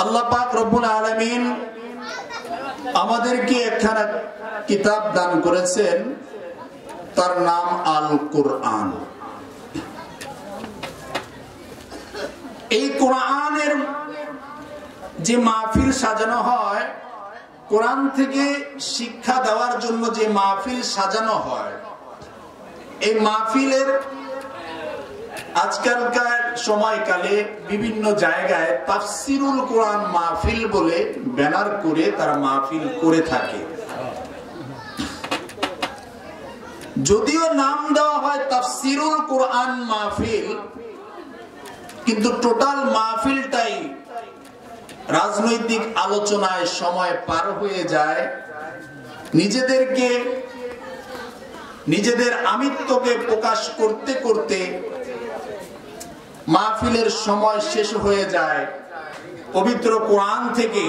আল্লাহ পাক রব্বুল আলামিন আমাদেরকে একখানা কিতাব দান করেছেন, তার নাম আল কোরআন। এই কোরআনের যে মাহফিল সাজানো হয়, কোরআন থেকে শিক্ষা দেওয়ার জন্য যে মাহফিল সাজানো হয়, এই মাহফিলের আজকালকার সময়কালে বিভিন্ন জায়গায় তাফসিরুল কোরআন মাহফিল বলে ব্যানার করে তারা মাহফিল করে থাকে। যদিও নাম দেওয়া হয় তাফসিরুল কোরআন মাহফিল, কিন্তু টোটাল মাহফিলটাই রাজনৈতিক আলোচনায় সময় পার হয়ে যায়। নিজেদের আমিত্বকে প্রকাশ করতে করতে মাহফিলের সময় শেষ হয়ে যায়। পবিত্র কোরআন থেকে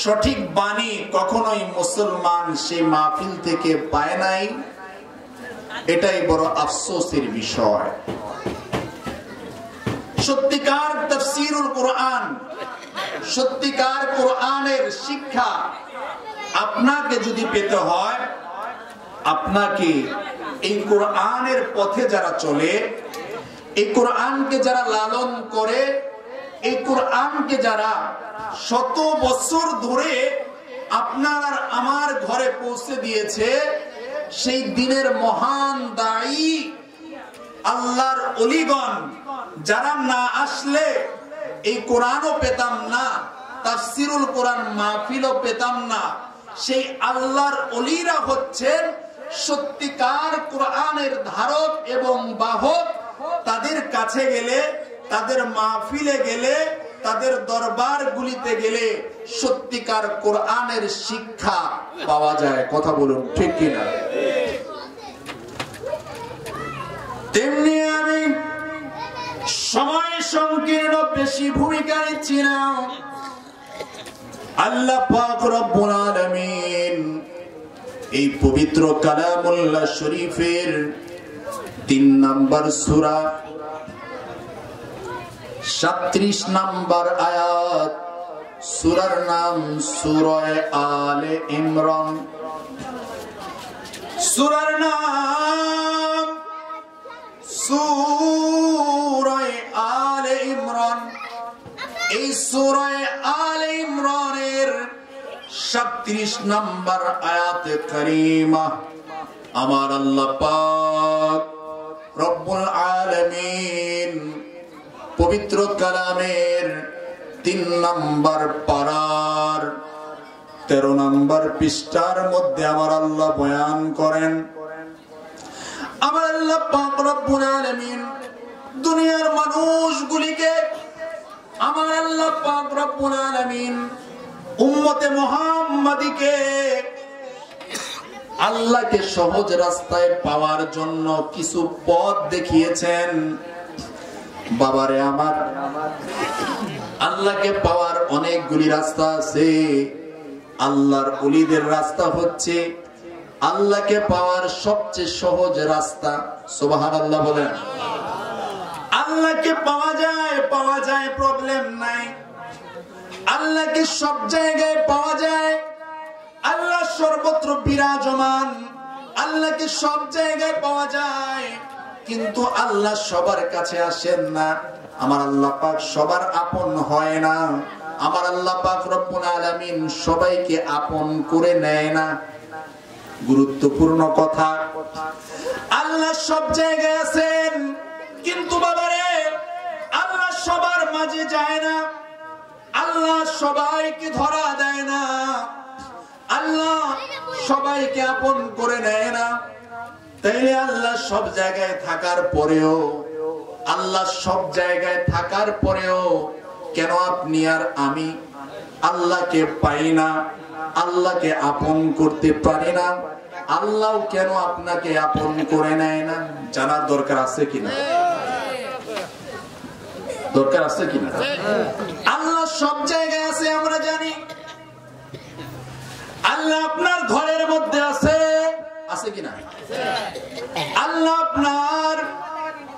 সঠিক বাণী কখনোই মুসলমান সেই মাহফিল থেকে পায় নাই। এটাই বড় আফসোসের বিষয়। সত্যিকার তাফসীরুল কোরআন, সত্যিকার কোরআনের শিক্ষা আপনাকে যদি পেতে হয়, আপনাকে এই কোরআনের পথে যারা চলে, এই কোরআনকে যারা লালন করে, এই কোরআনকে যারা শত বছর ধরে আপনার আর আমার ঘরে পৌঁছে দিয়েছে, সেই দিনের মহান দায়ী আল্লাহর ওলিগণ যারা না আসলে এই কোরআনও পেতাম না, তাফসীরুল কোরআন মাহফিলও পেতাম না। সেই আল্লাহর ওলিরা হচ্ছেন সত্যিকার কোরআনের ধারক এবং বাহক। তাদের কাছে গেলে, তাদের মাহফিলে গেলে, তাদের দরবারগুলিতে গেলে সত্যিকার কোরআনের শিক্ষা পাওয়া যায়। কথা বলুন, ঠিক কিনা? তেমনি আমি সময় সংকীর্ণ বেশি ভূমিকা নিচ্ছি না। আল্লাহ পাক রব্বুল আলামিন এই পবিত্র কালামুল্লাহ শরীফের 3 নম্বর সূরা 37 নম্বর আয়াত, সূরার নাম সূরা আলে ইমরান। সূরার নাম সূরা আলে ইমরান। এই সূরা আলে ইমরানের 37 নম্বর আয়াতে কারীমা আমার আল্লাহ পাক রব্বুল আলামিন পবিত্র কালামের 3 নম্বর পারার 13 নম্বর পৃষ্ঠার মধ্যে আমার আল্লাহ বয়ান করেন, আমার আল্লাহ পাক রব্বুল আলামিন দুনিয়ার মানুষগুলিকে, আমার আল্লাহ পাক রব্বুল আলামিন উম্মতে মুহাম্মাদীকে আল্লাহকে সহজ রাস্তায় পাওয়ার জন্য কিছু পথ দেখিয়েছেন। বাবারে আমার, আল্লাহকে পাওয়ার অনেকগুলি রাস্তা আছে। আল্লাহর ওলিদের রাস্তা হচ্ছে আল্লাহকে পাওয়ার সবচেয়ে সহজ রাস্তা। সুবহানাল্লাহ বলেন। আল্লাহকে পাওয়া যায়, প্রবলেম নাই। আল্লাহকে সব জায়গায় পাওয়া যায়। আল্লাহ সর্বত্র বিরাজমান, আল্লাহকে সব জায়গায় পাওয়া যায়। কিন্তু আল্লাহ সবার কাছে আসেন না। আমার আল্লাহ পাক সবার আপন হয় না। আমার আল্লাহ পাক রব্বুল আলামিন সবাইকে আপন করে নেয় না। গুরুত্বপূর্ণ কথা, আল্লাহ সব জায়গায় আছেন, কিন্তু বাবারে আল্লাহ সবার মাঝে যায় না। আল্লাহ সবাইকে ধরা দেয় না। আল্লাহ সবাইকে আপন করে নেয় না। তাইলে আল্লাহ সব জায়গায় থাকার পরেও, আল্লাহ সব জায়গায় থাকার পরেও কেন আপনি আর আমি আল্লাহকে পাই না, আল্লাহকে আপন করতে পারি না? আল্লাহ কেন আপনাকে আপন করে নেয় না? জানার দরকার আছে কিনা? দরকার আছে কিনা? আল্লাহ সব জায়গায় আছে আমরা জানি। আল্লাহ আপনার ঘরের মধ্যে আছে, আছে কিনা? আল্লাহ আপনার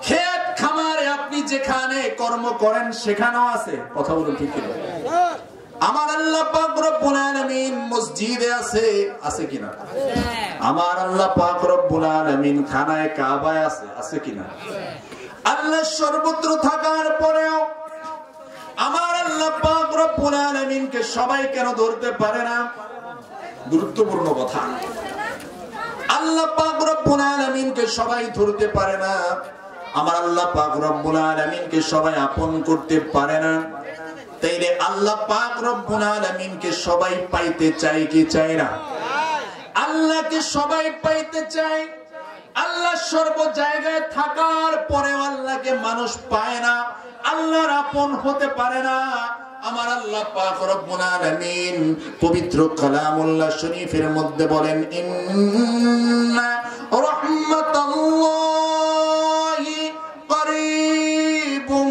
ক্ষেত খামারে, আপনি যেখানে কর্ম করেন সেখানেও আছে। কথা বলুন, ঠিক কিনা? আমার আল্লাহ পাক রব্বুল আলামিন মসজিদে আছে, আছে কিনা? আমার আল্লাহ পাক রব্বুল আলামিন খানায়ে কাবায় আছে, আছে কিনা? আল্লাহ সর্বত্র থাকার পরেও আমার আল্লাহ পাক রব্বুল আলামিনকে সবাই কেন ধরতে পারে না? গুরুত্বপূর্ণ কথা। আল্লাহ পাক রব্বুল আলামিনকে সবাই ধরতে পারে না, আমার আল্লাহ পাক রব্বুল আলামিনকে সবাই আপন করতে পারে না। তাইলে আল্লাহ পাক রব্বুল আলামিনকে সবাই পাইতে চায় কি চায় না? আল্লাহকে সবাই পাইতে চায়। আল্লাহ সর্ব জায়গায় থাকার পরেও আল্লাহকে মানুষ পায় না, আল্লাহর আপন হতে পারে না। আমার আল্লাহ পাক রব্বুল আলামিন পবিত্র কালামুল্লাহ শরীফের মধ্যে বলেন, ইন্না রাহমাতাল্লাহি করিবুম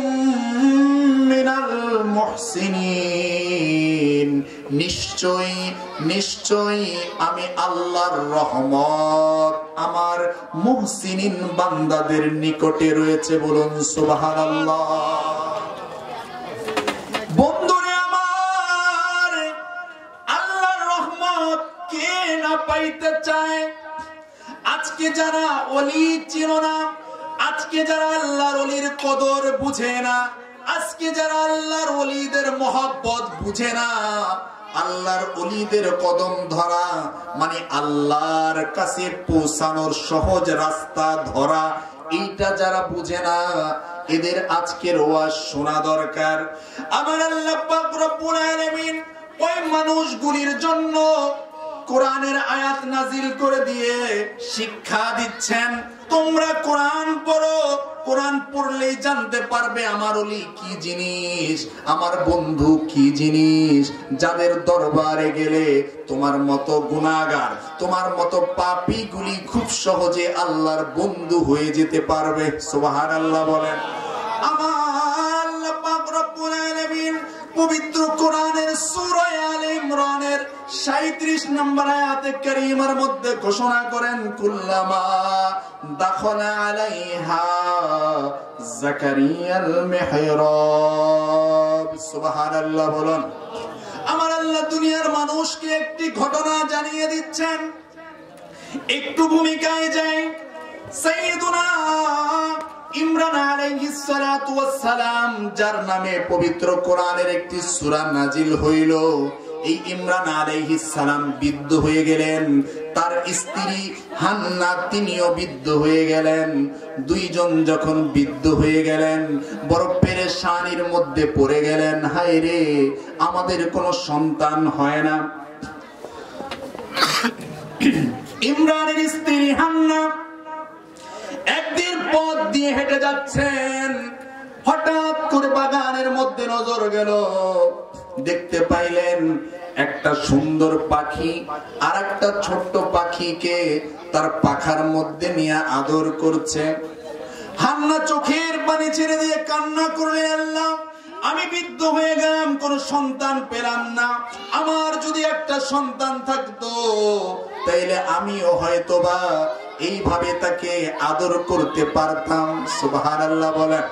মিনাল মুহসিনিন। নিশ্চয়ই নিশ্চয়ই আমি আল্লাহর রহমত আমার মুহসিনিন বান্দাদের নিকটে রয়েছে। বলুন সুবহানাল্লাহ। বন্ধুরে আমার, আল্লাহর রহমত কে না পাইতে চায়? আজকে যারা ওলি চিন না, আজকে যারা আল্লাহর ওলির কদর বুঝে না, আজকে যারা আল্লাহর ওলিদের মহব্বত বুঝে না, আল্লাহর ওলিদের কদম ধরা মানে আল্লাহর কাছে পৌঁছানোর সহজ রাস্তা ধরা, এইটা যারা বুঝে না, এদের আজকের ওয়াজ শোনা দরকার। আমার আল্লাহ পাক রব্বুল আলামিন ওই মানুষগুলির জন্য কোরআনের আয়াত নাজিল করে দিয়ে শিক্ষা দিচ্ছেন, তোমরা কোরআন পড়ো, কোরআন পড়লেই জানতে পারবে আমার ওলি কি জিনিস, আমার বন্ধু কি জিনিস, যাদের দরবারে গেলে তোমার মতো গুনাহগার, তোমার মতো পাপী গুলি খুব সহজে আল্লাহর বন্ধু হয়ে যেতে পারবে। সুবহানাল্লাহ বলেন। আমার আল্লাহ পাক রব্বুল আলামিন পবিত্র কোরআনের সূরা আলে ইমরানের 37 নম্বর আয়াতে কারীমার মধ্যে ঘোষণা করেন, কুল্লামা দাখালা আলাইহা যাকারিয়াল মিহরাব। সুবহানাল্লাহ বলেন। আমার আল্লাহ দুনিয়ার মানুষকে একটি ঘটনা জানিয়ে দিচ্ছেন। একটু ভূমিকায় যাই। সাইয়্যিদুনা ইমরান আলাইহিস সালাতু ওয়াস সালাম, যার নামে পবিত্র কোরআনের একটি সূরা নাজিল হইল, এই ইমরান আলাইহিস সালাম বিদ্ধ হয়ে গেলেন, তার স্ত্রী হান্না তিনিও বিদ্ধ হয়ে গেলেন। দুইজন যখন বিদ্ধ হয়ে গেলেন, বড় পেরেশানির মধ্যে পড়ে গেলেন। হায় রে, আমাদের কোনো সন্তান হয় না। ইমরানের স্ত্রী হান্না একদিন পথ দিয়ে হেঁটে যাচ্ছেন, হঠাৎ করে বাগানের মধ্যে নজর গেল, দেখতে পাইলেন একটা সুন্দর পাখি আর একটা ছোট্ট পাখিকে তার পাখার মধ্যে নিয়ে আদর করছে। হান্না চোখের পানি ছেড়ে দিয়ে কান্না করলেন, আল্লাহ আমি বিদ্ধ হয়ে গেলাম, কোন সন্তান পেলাম না, আমার যদি একটা সন্তান থাকতো তাইলে আমিও হয়তোবা এইভাবে তাকে আদর করতে পারতাম। সুবহানাল্লাহ বলেন।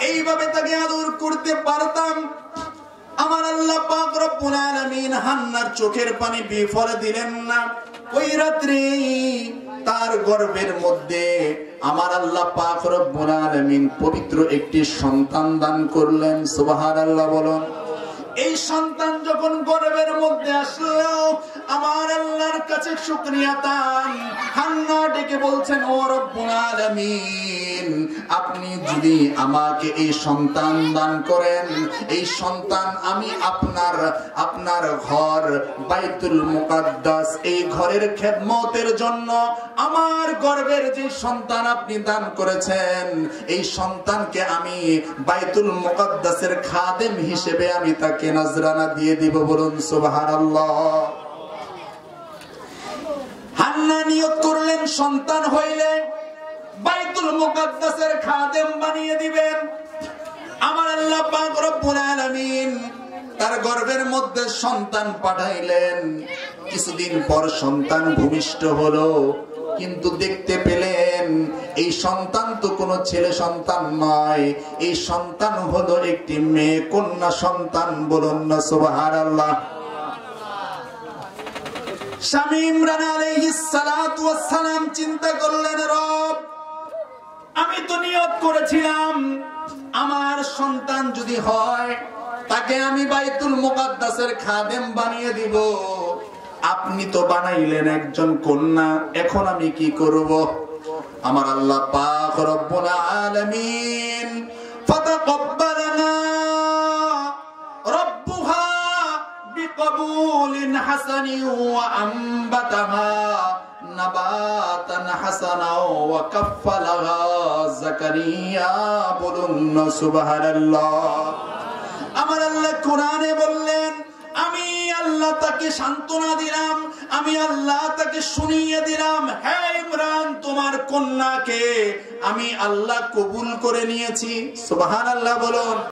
এইভাবে তাকে আদর করতে পারতাম। আমার আল্লাহ পাক রব্বুল আলামিন হান্নার চোখের পানি বিফলে দিলেন না। ওই রাত্রি তার গর্ভের মধ্যে আমার আল্লাহ পাক রব্বুল আলামিন পবিত্র একটি সন্তান দান করলেন। সুবহানাল্লাহ বলুন। এই সন্তান যখন গর্ভের মধ্যে আসলো, আমার আল্লাহর কাছে শুকরিয়া তান হান্না ডেকে বলছেন, ও রব্বুল আলামিন, আপনি যদি আমাকে এই সন্তান দান করেন, এই সন্তান আমি আপনার ঘর বাইতুল মুকাদ্দাস, এই ঘরের খেদমতের জন্য আমার গর্ভের যে সন্তান আপনি দান করেছেন, এই সন্তানকে আমি বাইতুল মুকাদ্দাসের খাদেম হিসেবে আমি তাকে নজরানা দিয়ে দিব। বলুন সুবহানাল্লাহ। হান্না নিয়ত করলেন সন্তান হইলে বাইতুল মুকাদ্দাসের খাদেম বানিয়ে দিবেন। আমার আল্লাহ পাক রব্বুল আলামিন তার গর্ভের মধ্যে সন্তান পাঠাইলেন। কিছুদিন পর সন্তান ভূমিষ্ঠ হলো। কিন্তু দেখতে পেলেন এই সন্তান তো কোনো ছেলে সন্তান নয়, এই সন্তান হলো একটি মেয়ে কন্যা সন্তান। বলুন না সুবহানাল্লাহ। স্বামী ইমরান আলাইহিস সালাতু ওয়াস সালাম চিন্তা করলেন, রব আমি তো নিয়ত করেছিলাম আমার সন্তান যদি হয় তাকে আমি বাইতুল মুকাদ্দাসের খাদেম বানিয়ে দিব, আপনি তো বানাইলেন একজন কন্যা, এখন আমি কি করব? আমার আল্লাহ পাক রব্বুল আলামিন ফাতাকাব্বালানা রব্বুহা বিকবুলিন হাসানিন ওয়া আনবাতাহা নাবাতান হাসানা ওয়া কাফফালাহা যাকারিয়া। বলুন সুবহানাল্লাহ। আমার আল্লাহ কোরআনে বললেন, আমি আল্লাহ তাকে সান্ত্বনা দিলাম, আমি আল্লাহ তাকে শুনিয়ে দিলাম, হে ইমরান তোমার কন্যাকে আমি আল্লাহ কবুল করে নিয়েছি। সুবহানাল্লাহ বলুন।